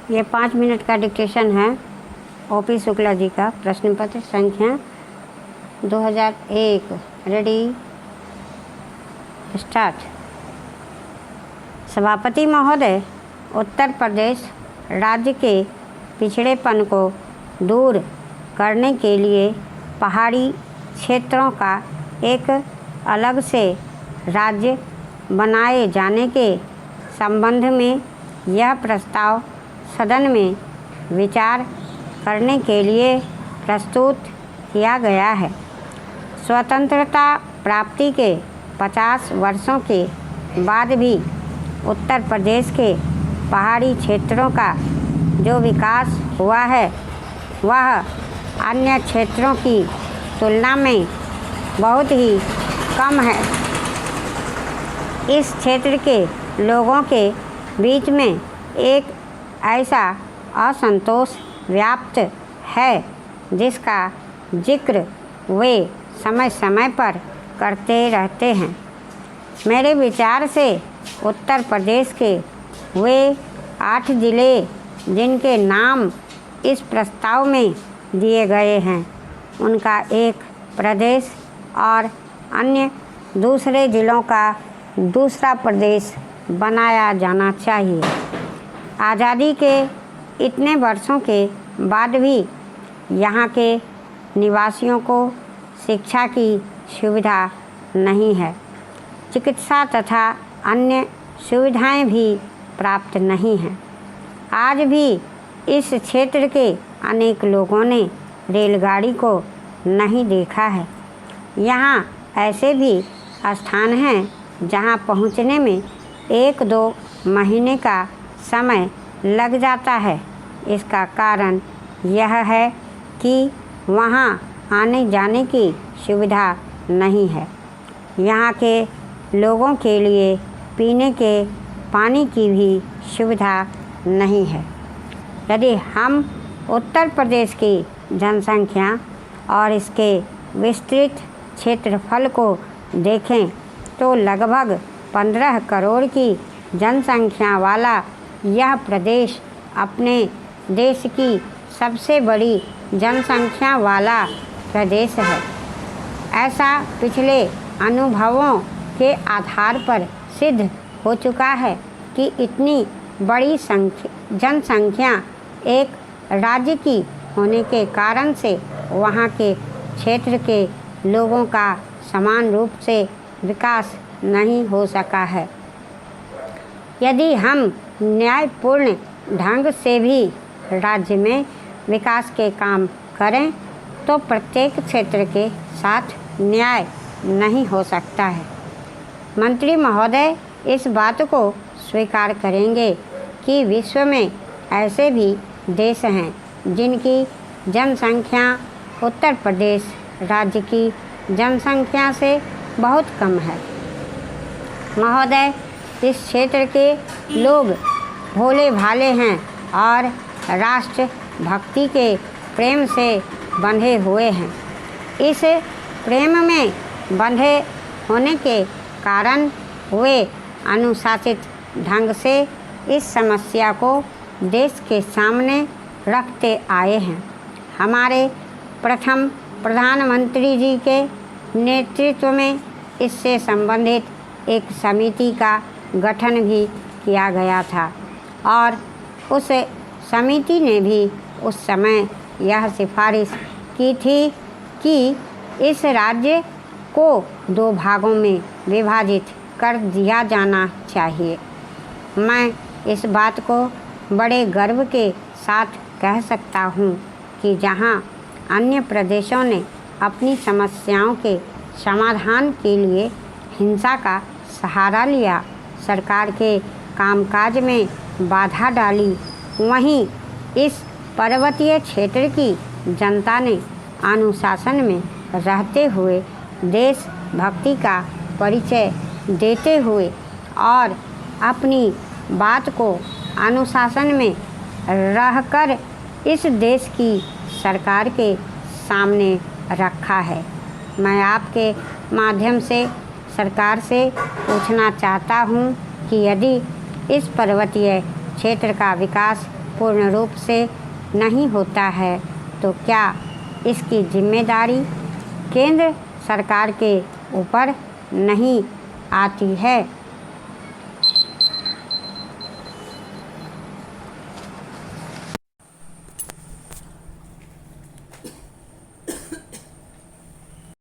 ये 5 मिनट का डिक्टेशन है ओपी शुक्ला जी का। प्रश्न पत्र संख्या 2001। Ready start. सभापति महोदय, उत्तर प्रदेश राज्य के पिछड़ेपन को दूर करने के लिए पहाड़ी क्षेत्रों का एक अलग से राज्य बनाए जाने के संबंध में यह प्रस्ताव सदन में विचार करने के लिए प्रस्तुत किया गया है। स्वतंत्रता प्राप्ति के 50 वर्षों के बाद भी उत्तर प्रदेश के पहाड़ी क्षेत्रों का जो विकास हुआ है वह अन्य क्षेत्रों की तुलना में बहुत ही कम है। इस क्षेत्र के लोगों के बीच में एक ऐसा असंतोष व्याप्त है जिसका जिक्र वे समय समय पर करते रहते हैं। मेरे विचार से उत्तर प्रदेश के वे 8 ज़िले जिनके नाम इस प्रस्ताव में दिए गए हैं उनका एक प्रदेश और अन्य दूसरे ज़िलों का दूसरा प्रदेश बनाया जाना चाहिए। आज़ादी के इतने वर्षों के बाद भी यहाँ के निवासियों को शिक्षा की सुविधा नहीं है। चिकित्सा तथा अन्य सुविधाएं भी प्राप्त नहीं हैं। आज भी इस क्षेत्र के अनेक लोगों ने रेलगाड़ी को नहीं देखा है। यहाँ ऐसे भी स्थान हैं जहाँ पहुँचने में 1-2 महीने का समय लग जाता है। इसका कारण यह है कि वहाँ आने जाने की सुविधा नहीं है। यहाँ के लोगों के लिए पीने के पानी की भी सुविधा नहीं है। यदि हम उत्तर प्रदेश की जनसंख्या और इसके विस्तृत क्षेत्रफल को देखें तो लगभग 15 करोड़ की जनसंख्या वाला यह प्रदेश अपने देश की सबसे बड़ी जनसंख्या वाला प्रदेश है। ऐसा पिछले अनुभवों के आधार पर सिद्ध हो चुका है कि इतनी बड़ी जनसंख्या एक राज्य की होने के कारण से वहाँ के क्षेत्र के लोगों का समान रूप से विकास नहीं हो सका है। यदि हम न्यायपूर्ण ढंग से भी राज्य में विकास के काम करें तो प्रत्येक क्षेत्र के साथ न्याय नहीं हो सकता है। मंत्री महोदय इस बात को स्वीकार करेंगे कि विश्व में ऐसे भी देश हैं जिनकी जनसंख्या उत्तर प्रदेश राज्य की जनसंख्या से बहुत कम है। महोदय, इस क्षेत्र के लोग भोले भाले हैं और राष्ट्र भक्ति के प्रेम से बंधे हुए हैं। इस प्रेम में बंधे होने के कारण वे अनुशासित ढंग से इस समस्या को देश के सामने रखते आए हैं। हमारे प्रथम प्रधानमंत्री जी के नेतृत्व में इससे संबंधित एक समिति का गठन भी किया गया था और उस समिति ने भी उस समय यह सिफारिश की थी कि इस राज्य को 2 भागों में विभाजित कर दिया जाना चाहिए। मैं इस बात को बड़े गर्व के साथ कह सकता हूँ कि जहाँ अन्य प्रदेशों ने अपनी समस्याओं के समाधान के लिए हिंसा का सहारा लिया, सरकार के कामकाज में बाधा डाली, वहीं इस पर्वतीय क्षेत्र की जनता ने अनुशासन में रहते हुए देशभक्ति का परिचय देते हुए और अपनी बात को अनुशासन में रहकर इस देश की सरकार के सामने रखा है। मैं आपके माध्यम से सरकार से पूछना चाहता हूँ कि यदि इस पर्वतीय क्षेत्र का विकास पूर्ण रूप से नहीं होता है तो क्या इसकी जिम्मेदारी केंद्र सरकार के ऊपर नहीं आती है?